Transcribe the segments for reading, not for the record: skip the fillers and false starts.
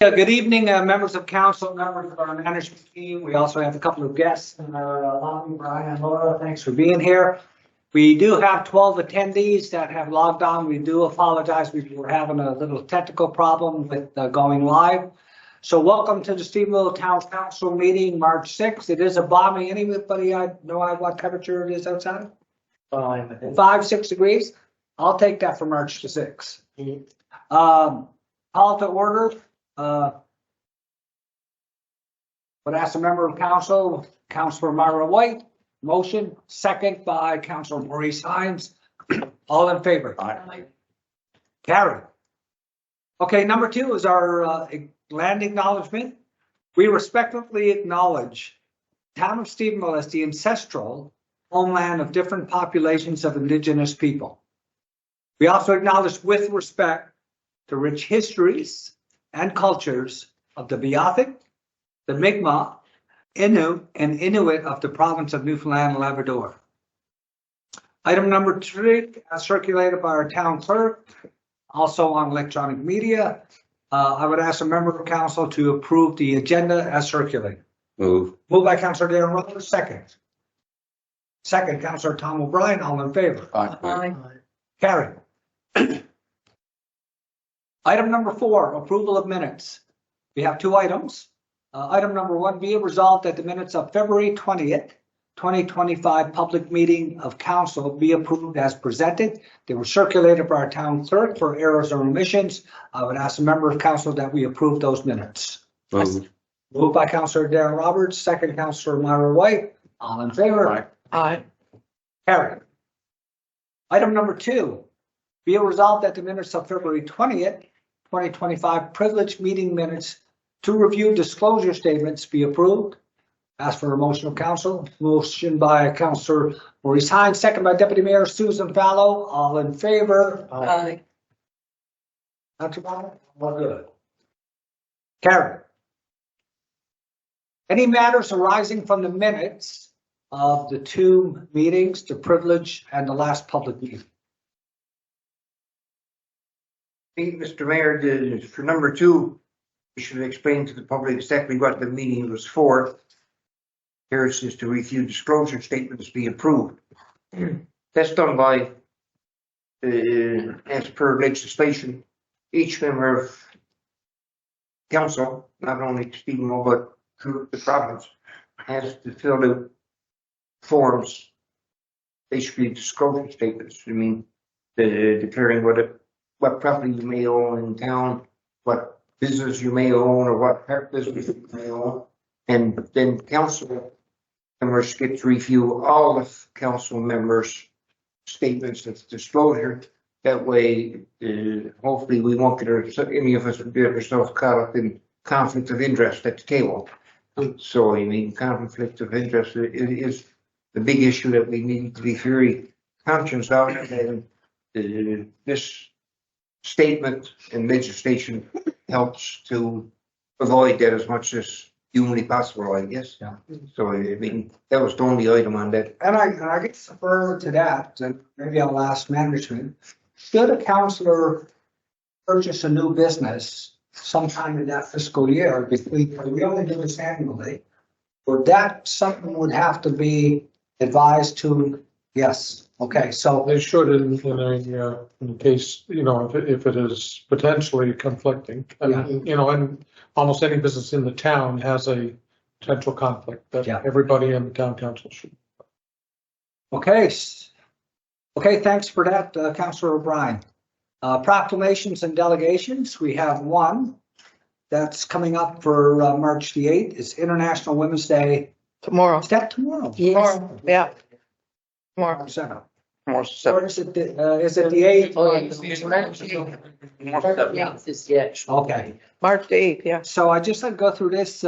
Yeah, good evening, members of council, members of our management team. We also have a couple of guests in our lobby, Brian and Laura. Thanks for being here. We do have 12 attendees that have logged on. We do apologize. We were having a little technical problem with going live. So welcome to the Stephenville Town Council meeting, March 6th. It is a balmy. Anybody know what temperature it is outside? 5-6 degrees. I'll take that for March the 6th. Call to order. Would ask a member of council, Councilor Myra White, motion, second by Councilor Maurice Hines. All in favor? Aye. Carried. Okay, number 2 is our land acknowledgement. We respectfully acknowledge the town of Stephenville as the ancestral homeland of different populations of indigenous people. We also acknowledge with respect the rich histories and cultures of the Beothuk, the Mi'kmaq, Innu, and Inuit of the province of Newfoundland and Labrador. Item number 3, as circulated by our town clerk, also on electronic media. I would ask a member of council to approve the agenda as circulated. Moved by Councilor Darren Roberts, second. Second, Councilor Tom O'Brien, all in favor? Aye. Carried. Item number 4, approval of minutes. We have 2 items. Item number 1, be it resolved that the minutes of February 20th, 2025 public meeting of council be approved as presented. They were circulated by our town clerk for errors or omissions. I would ask a member of council that we approve those minutes. Moved by Councilor Darren Roberts, second Councilor Myra White. All in favor? Aye. Carried. Item number 2, be it resolved that the minutes of February 20th, 2025 privileged meeting minutes to review disclosure statements be approved. Ask for a motion of council. Motion by Councilor Maurice Hines, second by Deputy Mayor Susan Fallow. All in favor? Aye. Not too bad? All good. Carried. Any matters arising from the minutes of the 2 meetings, the privilege and the last public meeting? Mr. Mayor, for number 2, we should explain to the public exactly what the meeting was for. Here it says to review disclosure statements be approved. That's done by, as per legislation, each member of council, not only Stephenville but through the province, has to fill out forms, basically disclosure statements. I mean, declaring what property you may own in town, what business you may own, or what business you may own, and then council members get to review all of council members' statements of disclosure. That way, hopefully, we won't get any of us get ourselves caught up in conflict of interest at the table. So, I mean, conflict of interest is the big issue that we need to be very conscious of, and this statement and legislation helps to avoid that as much as humanly possible, I guess. Yeah. So I mean, that was the only item on that. And I guess further to that, and maybe I'll ask management, should a councillor purchase a new business sometime in that fiscal year, we only do this annually, or that something would have to be advised to? Yes. Okay, so they should in case, if it is potentially conflicting. Yeah. And almost any business in the town has a potential conflict that everybody in the town council should. Okay, thanks for that, Councilor O'Brien. Proclamations and delegations, we have one that's coming up for March the 8th. It's International Women's Day. Tomorrow. Is that tomorrow? Yes. Tomorrow. Yeah. Tomorrow. Or is it the 8th? Oh, yeah. Okay. March the 8th, yeah. So I just like to go through this.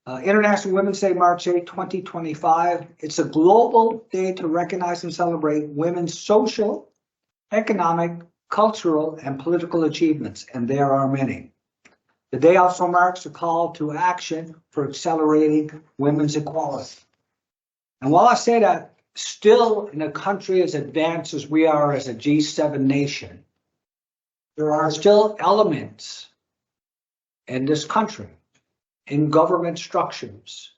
International Women's Day, March 8, 2025. It's a global day to recognize and celebrate women's social, economic, cultural, and political achievements, and there are many. The day also marks a call to action for accelerating women's equality. And while I say that, still in a country as advanced as we are as a G7 nation, there are still elements in this country, in government structures,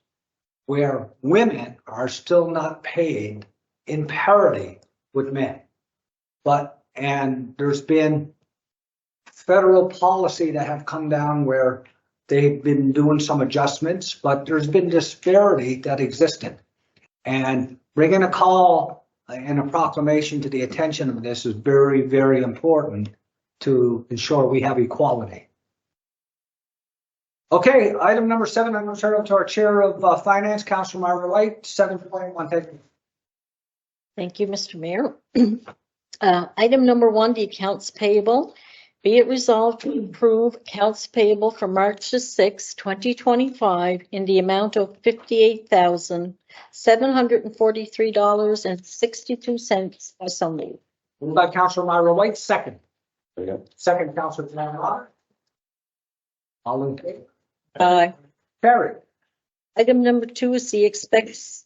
where women are still not paid in parity with men. And there's been federal policy that have come down where they've been doing some adjustments, but there's been disparity that existed. And bringing a call and a proclamation to the attention of this is very, very important to ensure we have equality. Okay, item number 7, I'm going to turn it to our Chair of Finance, Councilor Myra White, 7.1. Thank you. Thank you, Mr. Mayor. Item number 1, the accounts payable. Be it resolved to approve accounts payable for March the 6th, 2025 in the amount of $58,743.62 as so moved. Moved by Councilor Myra White, second. Second. Second, Councilor Dan Robert. All in favor? Aye. Carried. Item number 2 is the expense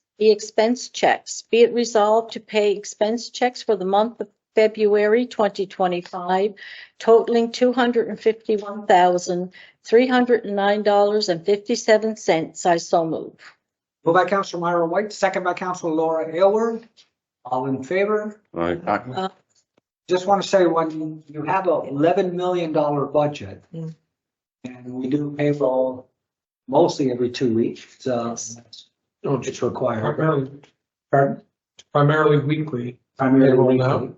checks. Be it resolved to pay expense checks for the month of February 2025 totaling $251,309.57. I so move. Moved by Councilor Myra White, second by Councilor Laura Aylward. All in favor? Aye. Just want to say, when you have a $11 million budget, Mm. and we do payroll mostly every 2 weeks, it's required. Primarily weekly, Primarily now. weekly,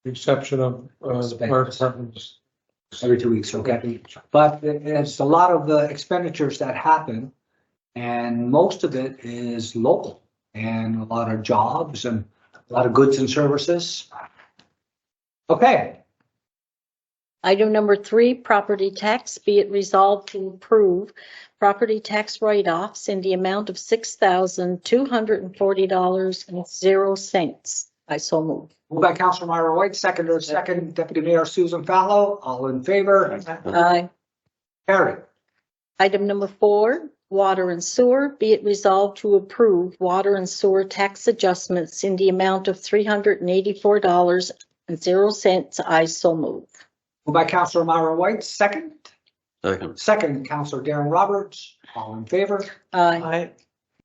the exception of our departments. every 2 weeks, okay? But it's a lot of the expenditures that happen, and most of it is local, and a lot of jobs and a lot of goods and services. Okay, Item number 3, property tax. Be it resolved to approve property tax write-offs in the amount of $6,240.00. I so move. moved by Councilor Myra White, second Deputy Mayor Susan Fallow. All in favor? Aye. Carried. Item number 4, water and sewer. Be it resolved to approve water and sewer tax adjustments in the amount of $384.00. I so move. Moved by Councilor Myra White, second. Second. Second, Councilor Darren Roberts. All in favor? Aye.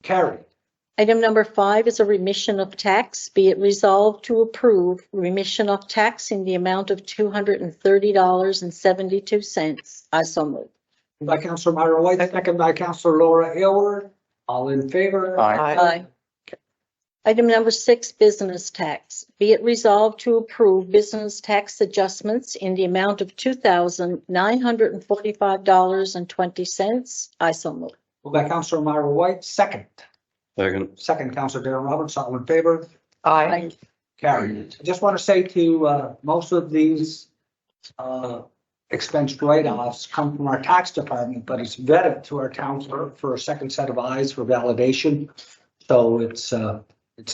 Carried. Item number 5 is a remission of tax. Be it resolved to approve remission of tax in the amount of $230.72. I so move. Moved by Councilor Myra White, second by Councilor Laura Aylward. All in favor? Aye. Item number 6, business tax. Be it resolved to approve business tax adjustments in the amount of $2,945.20. I so move. Moved by Councilor Myra White, second. Second. Second, Councilor Darren Roberts. All in favor? Aye. Carried. I just want to say to most of these expense write-offs come from our tax department, but it's vetted to our town clerk for a second set of eyes for validation. So it's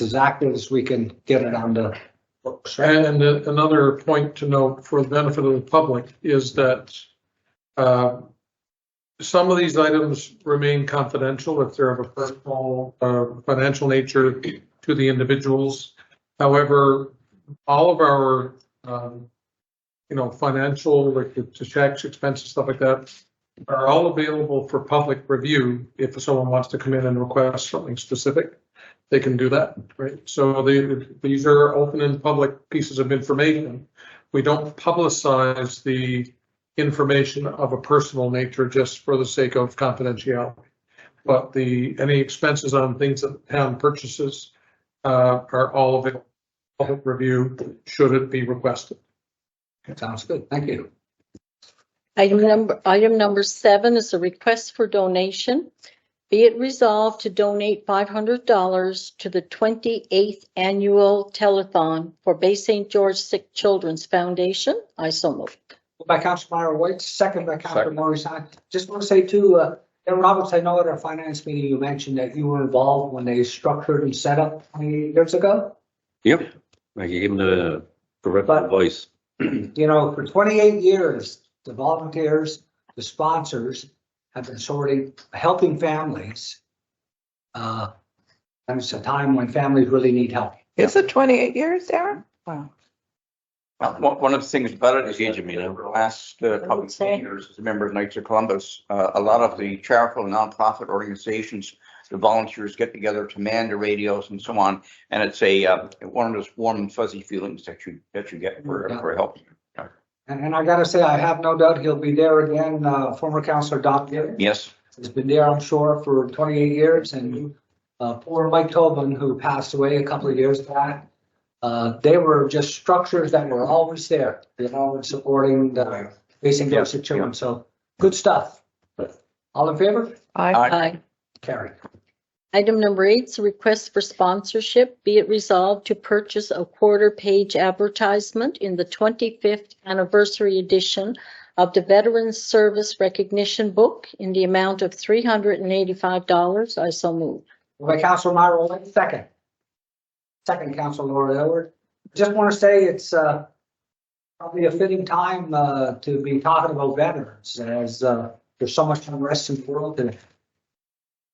as active as we can get it on the books. Right? And another point to note for the benefit of the public is that some of these items remain confidential if they're of a personal financial nature to the individuals. However, all of our financial, like the checks, expenses, stuff like that, are all available for public review. If someone wants to come in and request something specific, they can do that, right? So these are open and public pieces of information. We don't publicize the information of a personal nature just for the sake of confidentiality. But any expenses on things that the town purchases are all available for public review should it be requested. Sounds good. Thank you. Item number 7 is a request for donation. Be it resolved to donate $500 to the 28th annual telethon for Bay St. George Sick Children's Foundation. I so move. Moved by Councilor Myra White, second by Councilor Maurice Hine. Just want to say too, Darren Roberts, I know at our finance meeting you mentioned that you were involved when they structured and set up 20 years ago. Yep. I gave him the correct advice. You know, for 28 years, the volunteers, the sponsors have been helping families. And it's a time when families really need help. Is it 28 years, Darren? Wow. One of the things about it is Engage me, over the last couple say. of years, as a member of Knights of Columbus, a lot of the charitable and nonprofit organizations, the volunteers get together to man the radios and so on. And it's one of those warm and fuzzy feelings that you get for helping. And I gotta say, I have no doubt he'll be there again, former Councillor Doc Gibbons. Yes. He's been there, I'm sure, for 28 years, and poor Mike Tobin, who passed away a couple of years back. They were just structures that were always there, supporting the basic needs of children. So good stuff. All in favor? Aye. Carried. Item number 8 is a request for sponsorship. Be it resolved to purchase a quarter-page advertisement in the 25th anniversary edition of the Veterans Service Recognition Book in the amount of $385. I so move. By Councilor Myra White, second. Second, Councilor Laura Edward. Just want to say it's probably a fitting time to be talking about veterans, as there's so much unrest in the world today.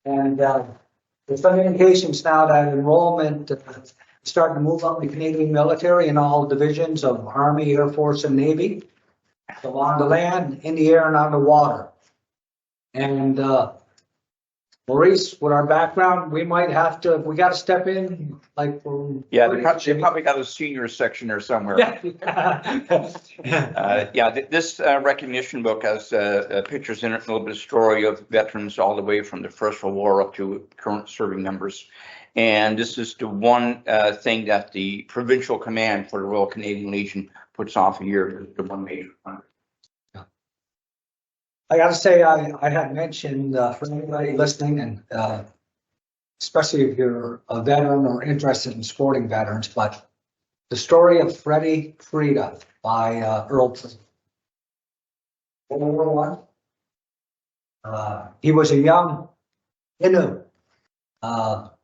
And there's some indications now that enrollment is starting to move up the Canadian military in all divisions of Army, Air Force, and Navy, along the land, in the air, and on the water. And Maurice, with our background, we might have to, we got to step in, like. Yeah, they probably got a senior section there somewhere. This recognition book has pictures in it, a little bit of story of veterans all the way from the First World War up to current serving members. And this is the one thing that the provincial command for the Royal Canadian Legion puts off a year, the one major fund. I got to say, I had mentioned for anybody listening, and especially if you're a veteran or interested in supporting veterans, but the story of Freddie Frida by Earl World War I. He was a young Innu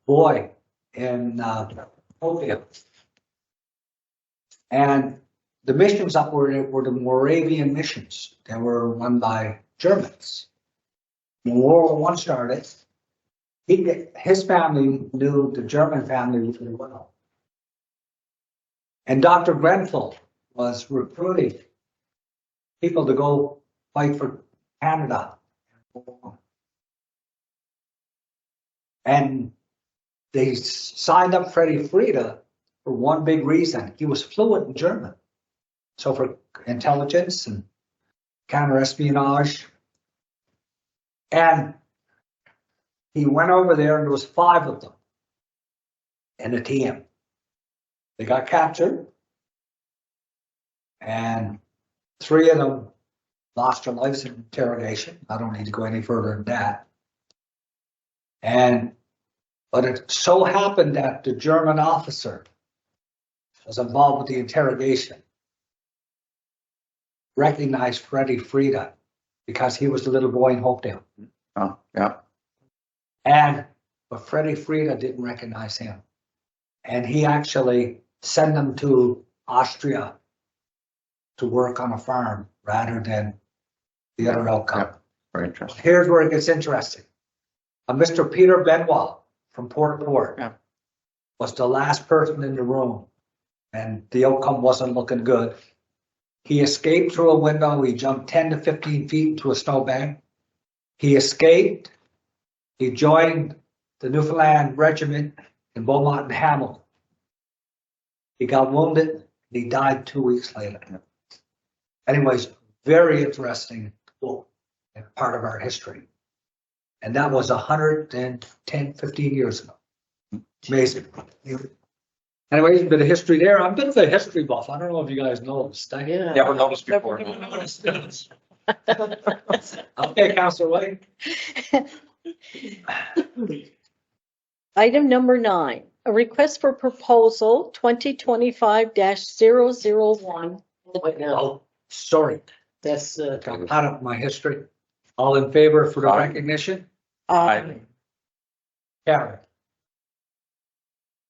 boy in Ethiopia, and the missions up were the Moravian missions. They were run by Germans. When World War I started, his family knew the German family really well. And Dr. Grenfell was recruiting people to go fight for Canada. And they signed up Freddie Frida for one big reason. He was fluent in German. So for intelligence and counter-espionage. And he went over there, and there was 5 of them in a team. They got captured, and 3 of them lost their lives in interrogation. I don't need to go any further than that. But it so happened that the German officer was involved with the interrogation, recognized Freddie Frida because he was the little boy in Hopedale. Oh, yeah. But Freddie Frida didn't recognize him. And he actually sent him to Austria to work on a farm rather than the other outcome. Yeah. Very interesting. Here's where it gets interesting. Mr. Peter Benoit from Port was the last person in the room, and the outcome wasn't looking good. He escaped through a window. He jumped 10 to 15 feet into a snowbank. He escaped. He joined the Newfoundland Regiment in Beaumont and Hamilton. He got wounded. He died 2 weeks later. Anyways, very interesting book and part of our history. And that was 110, 15 years ago. Amazing. Anyways, a bit of history there. I'm a bit of a history buff. I don't know if you guys noticed. Never noticed before. Okay, Councilor White. Item number 9, a request for proposal 2025-001. Oh, sorry. That's, Got out of my history. All in favor for the recognition? Aye. Carried.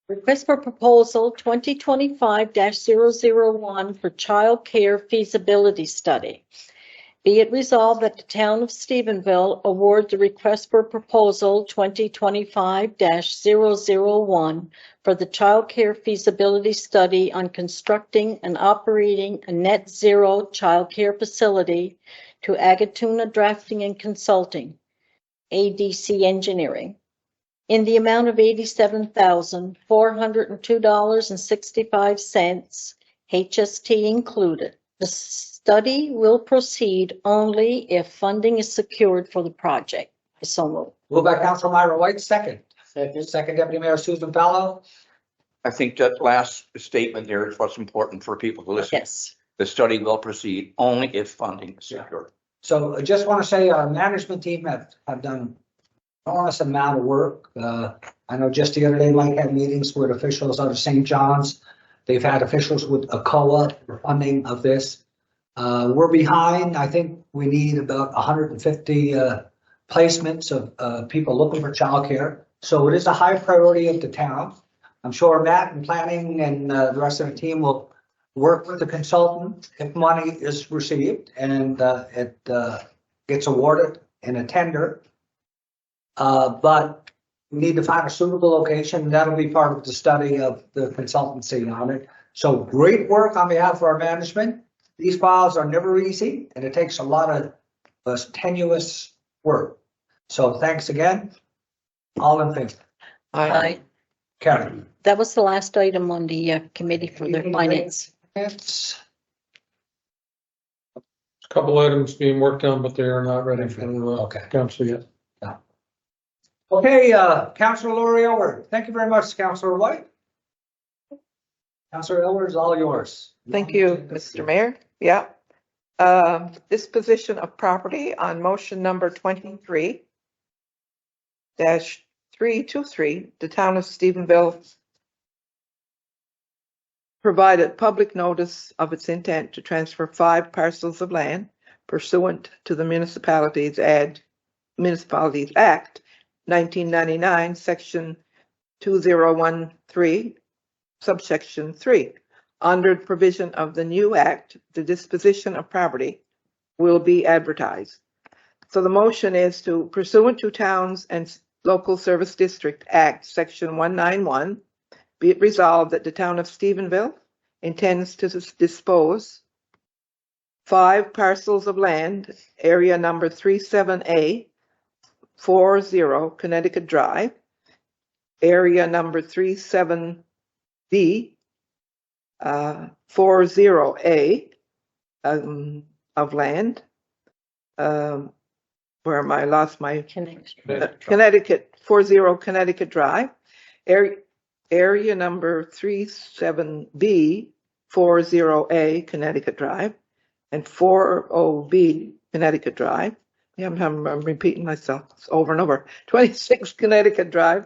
Request for proposal 2025-001 for child care feasibility study. Be it resolved that the town of Stephenville award the request for proposal 2025-001 for the child care feasibility study on constructing and operating a net zero child care facility to Agatuna Drafting and Consulting, ADC Engineering, in the amount of $87,402.65, HST included. The study will proceed only if funding is secured for the project. So moved. Moved by Council Myra White, second. Second. Second Deputy Mayor Susan Fallow. I think that last statement there is what's important for people to listen. Yes. The study will proceed only if funding is secured. So I just want to say our management team have done enormous amount of work. I know just the other day, Mike had meetings with officials out of St. John's. They've had officials with ACOA for funding of this. We're behind. I think we need about 150 placements of people looking for childcare. So it is a high priority of the town. I'm sure Matt and planning and the rest of the team will work with the consultant if money is received and it gets awarded in a tender. But we need to find a suitable location. That'll be part of the study of the consultancy on it. So great work on behalf of our management. These files are never easy and it takes a lot of tenuous work. So thanks again. All in favor? Aye. Carry. That was the last item on the committee for the finance. It's A couple items being worked on, but they are not ready for Okay. council yet. okay, Councilor Lori Elward. Thank you very much, Councilor White. Councilor Elward is all yours. Thank you, Mr. Mayor. Yeah. Disposition of property on motion number 23-323, the town of Stephenville provided public notice of its intent to transfer 5 parcels of land pursuant to the Municipalities Act 1999, section 2013, subsection 3. Under the provision of the new act, the disposition of property will be advertised. So the motion is to pursuant to Towns and Local Service District Act, section 191, be it resolved that the town of Stephenville intends to dispose 5 parcels of land, area number 37A, 40 Connecticut Drive, area number 37B, 40A of land. Where am I? Lost my Connecticut, 40 Connecticut Drive, area number 37B, 40A Connecticut Drive, and 40B Connecticut Drive. Yeah, I'm repeating myself over and over. 26 Connecticut Drive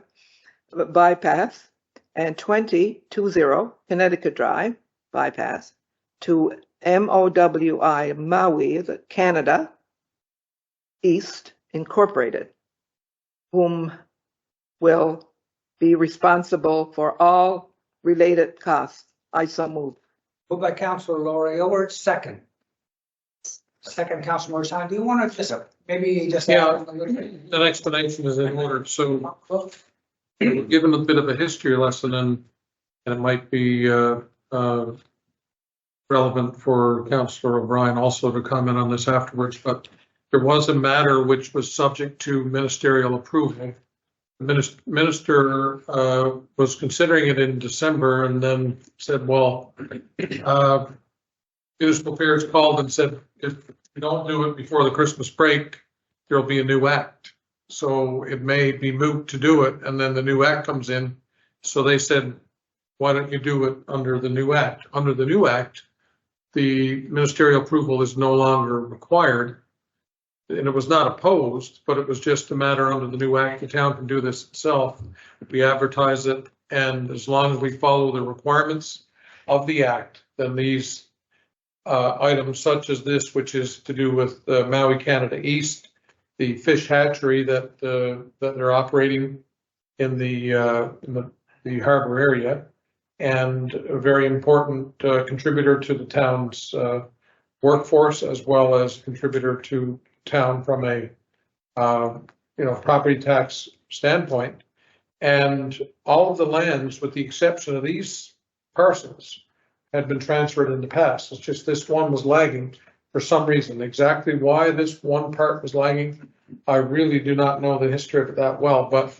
bypass and 20 Connecticut Drive bypass to MOWI Maui, Canada East Incorporated, whom will be responsible for all related costs. I so move. Moved by Councilor Lori Elward, second. Second, Councilor Morrison. Do you want to just maybe just? Yeah, that explanation is in order. So we're given a bit of a history lesson and it might be relevant for Councilor O'Brien also to comment on this afterwards, but there was a matter which was subject to ministerial approval. The minister was considering it in December and then said, well, municipal affairs called and said, if you don't do it before the Christmas break, there'll be a new act. So it may be moot to do it. And then the new act comes in. So they said, why don't you do it under the new act? Under the new act, the ministerial approval is no longer required. And it was not opposed, but it was just a matter under the new act. The town can do this itself. We advertise it. And as long as we follow the requirements of the act, then these items such as this, which is to do with Maui Canada East, the fish hatchery that they're operating in the harbor area, and a very important contributor to the town's workforce as well as contributor to town from a, property tax standpoint. And all of the lands, with the exception of these parcels, had been transferred in the past. It's just this one was lagging for some reason. Exactly why this one part was lagging, I really do not know the history of it that well, but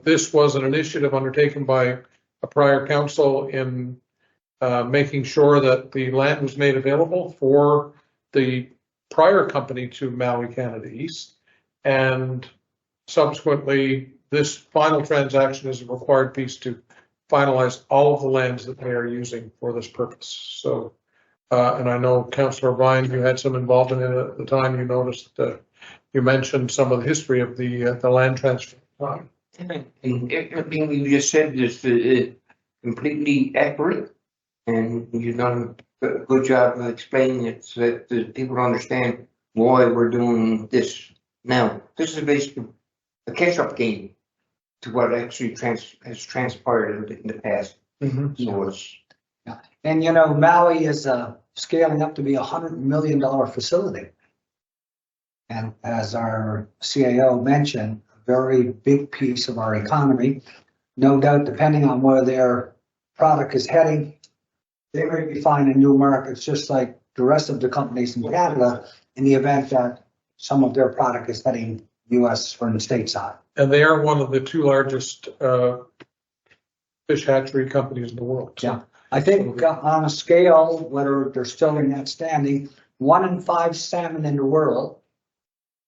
this was an initiative undertaken by a prior council in making sure that the land was made available for the prior company to Maui Canada East. And subsequently, this final transaction is a required piece to finalize all of the lands that they are using for this purpose. So, and I know Councillor Ryan, you had some involvement in it at the time. You noticed that you mentioned some of the history of the land transfer. Everything you just said is completely accurate, and you've done a good job of explaining it so that the people understand why we're doing this now. This is basically a catch-up game to what actually has transpired in the past. Mm-hmm. So it's And you know, Maui is scaling up to be $100 million facility. And as our CAO mentioned, a very big piece of our economy. No doubt, depending on where their product is heading, they may be finding new markets, just like the rest of the companies in Canada, in the event that some of their product is heading US from the stateside. And they are one of the two largest fish hatchery companies in the world. So. Yeah. I think on a scale, whether they're still in that standing, 1 in 5 salmon in the world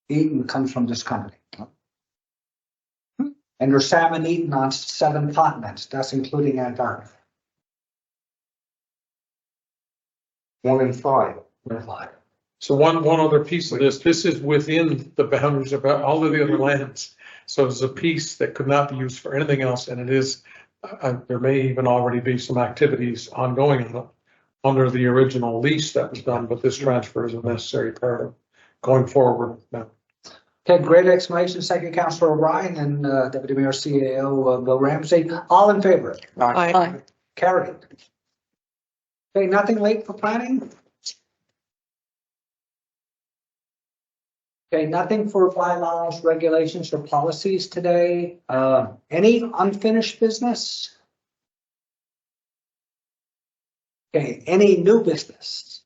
eaten comes from this company. And there's salmon eaten on 7 continents. That's including Antarctica. 1 in 5. So one other piece of this is within the boundaries of all of the other lands. So it's a piece that could not be used for anything else, and it is, there may even already be some activities ongoing on it under the original lease that was done, but this transfer is a necessary part of going forward now. Okay, great explanation. Second, Councillor O'Brien, and Deputy Mayor CAO Bill Ramsey. All in favor? Aye. Carried. Okay, nothing late for planning? Okay, nothing for bylaws, regulations, or policies today. Any unfinished business? Okay, any new business?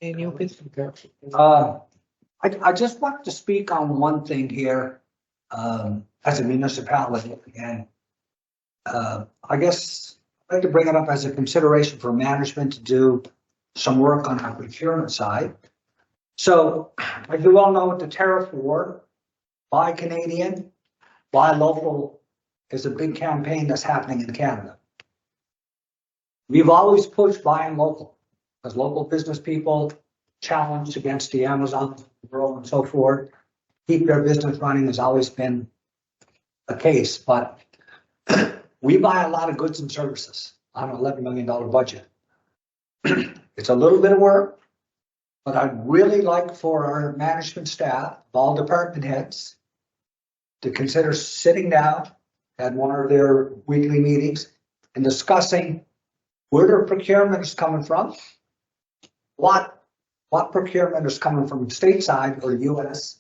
Any new business? I just wanted to speak on one thing here, as a municipality, and I guess I'd like to bring it up as a consideration for management to do some work on our procurement side. So, as you all know, with the tariff war, buy Canadian, buy local is a big campaign that's happening in Canada. We've always pushed buying local, because local business people challenged against the Amazon world and so forth, keep their business running has always been a case, but we buy a lot of goods and services on an $11 million budget. It's a little bit of work, but I'd really like for our management staff, all department heads, to consider sitting down at one of their weekly meetings and discussing where their procurement is coming from, what procurement is coming from stateside or US,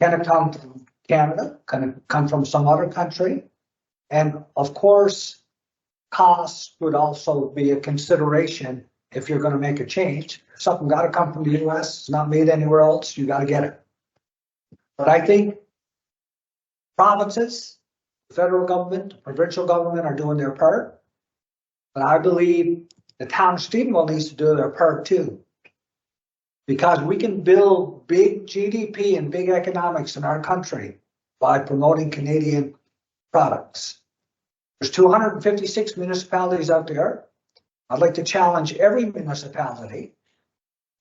can it come from Canada, can it come from some other country? And of course, costs would also be a consideration if you're going to make a change. Something got to come from the US, it's not made anywhere else, you got to get it. But I think provinces, federal government, provincial government are doing their part. But I believe the town of Stephenville needs to do their part too. Because we can build big GDP and big economics in our country by promoting Canadian products. There's 256 municipalities out there. I'd like to challenge every municipality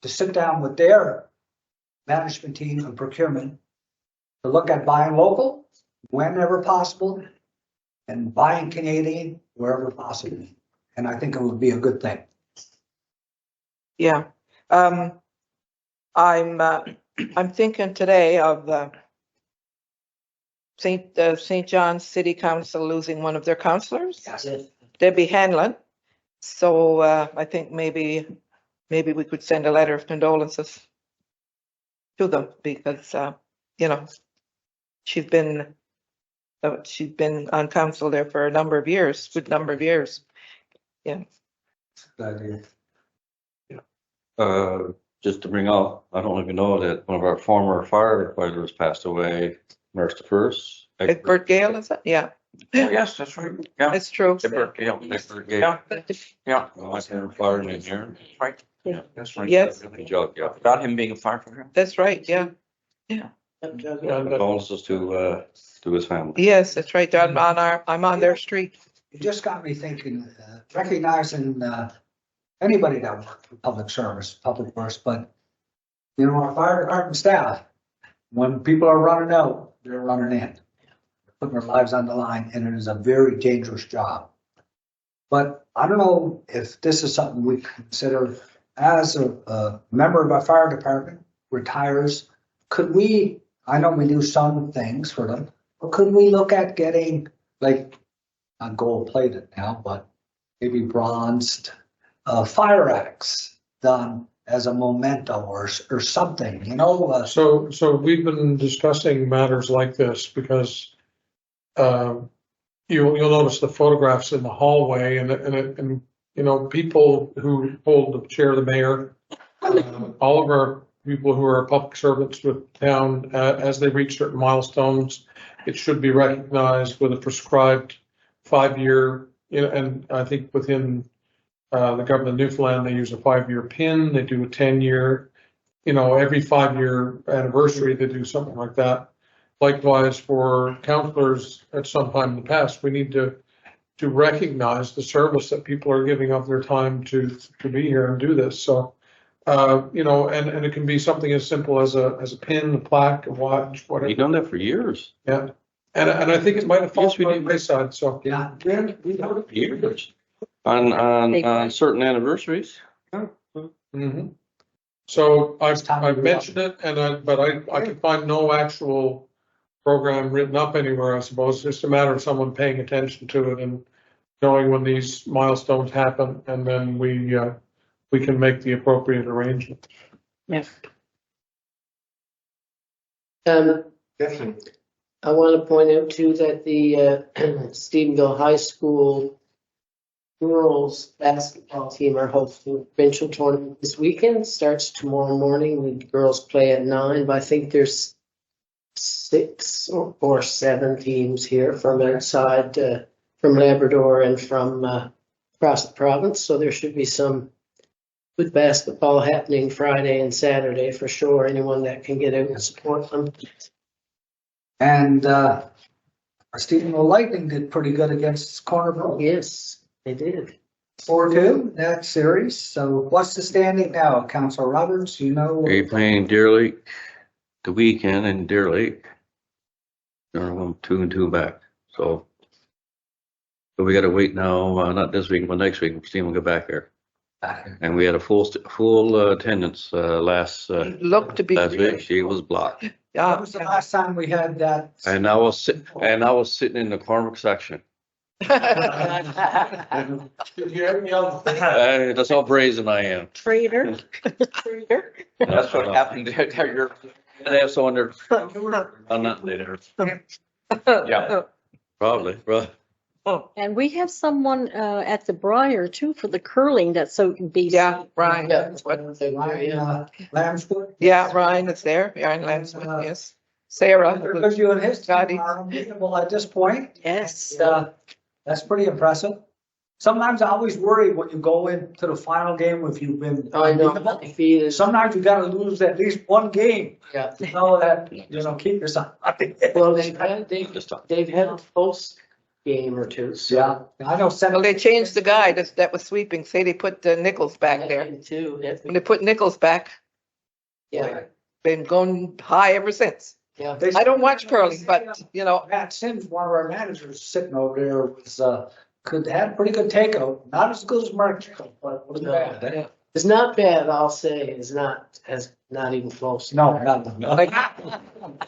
to sit down with their management team and procurement to look at buying local whenever possible and buying Canadian wherever possible. And I think it would be a good thing. Yeah. I'm thinking today of St. John's City Council losing one of their councillors, Yes. Debbie Hanlon. So, I think maybe we could send a letter of condolences to them because, you know, she's been on council there for a number of years, good number of years. Yeah. Just to bring up, I don't even know that one of our former firefighters passed away March the 1st. Egbert Gale, is it? Yeah, Oh, yes, that's right. Yeah. it's true. Egbert Gale. Egbert Yeah, Gale. yeah, I can fire engineer. right. Yeah, that's right. Yes. Good job, yeah. About him being a firefighter. That's right, yeah. Condolences to his family. Yes, that's right. I'm on their street. It just got me thinking, recognizing, anybody that works for public service, public works, but, you know, our fire department staff, when people are running out, they're running in, putting their lives on the line, and it is a very dangerous job. But I don't know if this is something we consider as a member of our fire department retires, could we, I know we do some things for them, but could we look at getting, like, not gold plated now, but maybe bronzed, fire axe done as a memento or something, you know? So we've been discussing matters like this because you'll notice the photographs in the hallway and you know, people who hold the chair of the mayor, all of our people who are public servants with town, as they reach certain milestones, it should be recognized with a prescribed 5-year, you know, and I think within the government of Newfoundland, they use a 5-year pin, they do a 10-year, you know, every 5-year anniversary, they do something like that. Likewise, for counselors at some time in the past, we need to recognize the service that people are giving of their time to be here and do this. So, you know, and it can be something as simple as a pin, a plaque, a watch, whatever. You've done that for years. Yeah. And I think it might have fallen Yes, we by did. the wayside, so. Yeah. Years. On certain anniversaries. Mhm. So I've mentioned it but I can find no actual program written up anywhere, I suppose. It's just a matter of someone paying attention to it and knowing when these milestones happen, and then we can make the appropriate arrangement. Yes. Definitely. I want to point out too that the Stephenville High School girls basketball team are hosting a provincial tournament this weekend. Starts tomorrow morning. The girls play at 9, but I think there's 6 or 7 teams here from outside, from Labrador and from across the province. So there should be some good basketball happening Friday and Saturday for sure. Anyone that can get out and support them. And our Stephenville Lightning did pretty good against Corner Brook. Yes, they did. 4-2, that series. So what's the standing now, Councilor Roberts? You know? Are you playing Deer Lake the weekend in Deer Lake? They're 2-2 back. So we got to wait now, not this week, but next week. Steve will get back here. And we had a full attendance last Look to be. week. She was blocked. That was the last time we had that. And I was sitting in the Cormac section. That's how brazen I am. Traitor. Traitor. That's what happened to your, They have someone there on that later. yeah. Probably, bro. And we have someone at the Briar too for the curling that's so busy. Yeah, Ryan. Yeah, that's what they were, yeah. Lambswood. Yeah, Ryan is there. Ryan Lansman, yes. Sarah. Because you and his team Scotty. are unbeatable at this point. Yes. And, that's pretty impressive. Sometimes I always worry when you go into the final game if you've been I know. unbeatable. Defeated. Sometimes you gotta lose at least one game Yeah. to know that, you know, keep yourself. Well, they've had a close game or two. So. Yeah, I know. Well, they changed the guy that was sweeping. Say they put Nichols back there. Too. When they put Nichols back, Yeah. been going high ever since. Yeah. I don't watch curling, but you know, Matt Sims, one of our managers sitting over there was, had pretty good takeout. Not as good as Mark Chickle, but wasn't bad. Yeah. It's not bad, I'll say. It's not even close. No, not. like,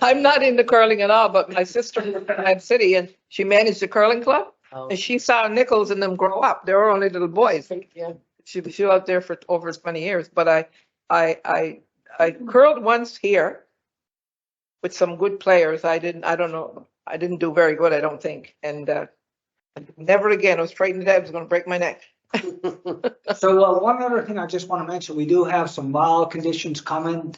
I'm not into curling at all, but my sister from Plant City and she managed the curling club. And she saw Nichols and them grow up. They were only little boys. Yeah. She was out there for over 20 years, but I curled once here with some good players. I don't know. I didn't do very good, I don't think. And, never again. I was frightened that I was going to break my neck. So one other thing I just want to mention, we do have some mild conditions coming,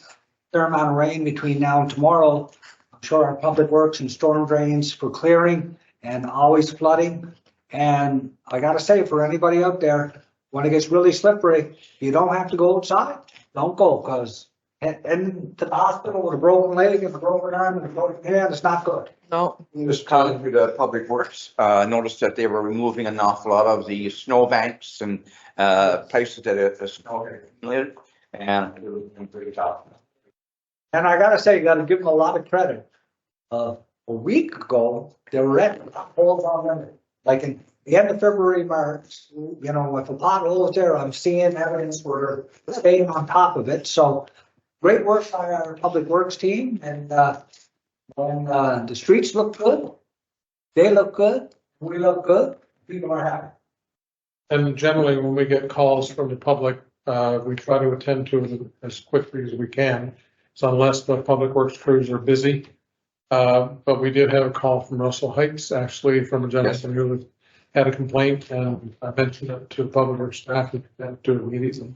fair amount of rain between now and tomorrow. I'm sure our public works and storm drains for clearing and always flooding. And I gotta say, for anybody out there, when it gets really slippery, you don't have to go outside. Don't go, because and to the hospital with a broken leg and a broken arm and a broken hand, it's not good. No. Just calling through the Public Works, noticed that they were removing an awful lot of the snow banks and, places that the snow had accumulated, and it was doing pretty tough. And I gotta say, you gotta give them a lot of credit. A week ago, they were at potholes on them, like in the end of February, March, you know, with the potholes there, I'm seeing evidence we're staying on top of it. So great work by our public works team, and when the streets look good, they look good, we look good, people are happy. And generally, when we get calls from the public, we try to attend to them as quickly as we can. So unless the public works crews are busy. But we did have a call from Russell Heights, actually, from a gentleman who had a complaint, and I mentioned it to the public works staff and to immediately.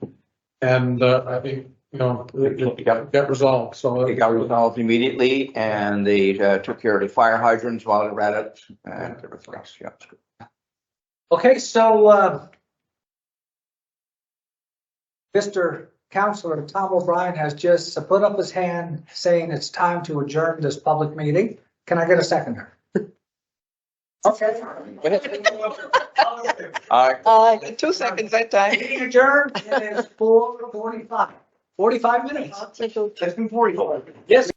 And I think, you know, it got resolved, so. It got resolved immediately, and they took care of the fire hydrants while they were at it, and everything else, yeah. Okay, so Mr. Councilor Tom O'Brien has just put up his hand saying it's time to adjourn this public meeting. Can I get a seconder? Okay. Go ahead. All right. 2 seconds that time. Meeting adjourned. It is 4:45. 45 minutes. I'll take a It's been 44. Yes.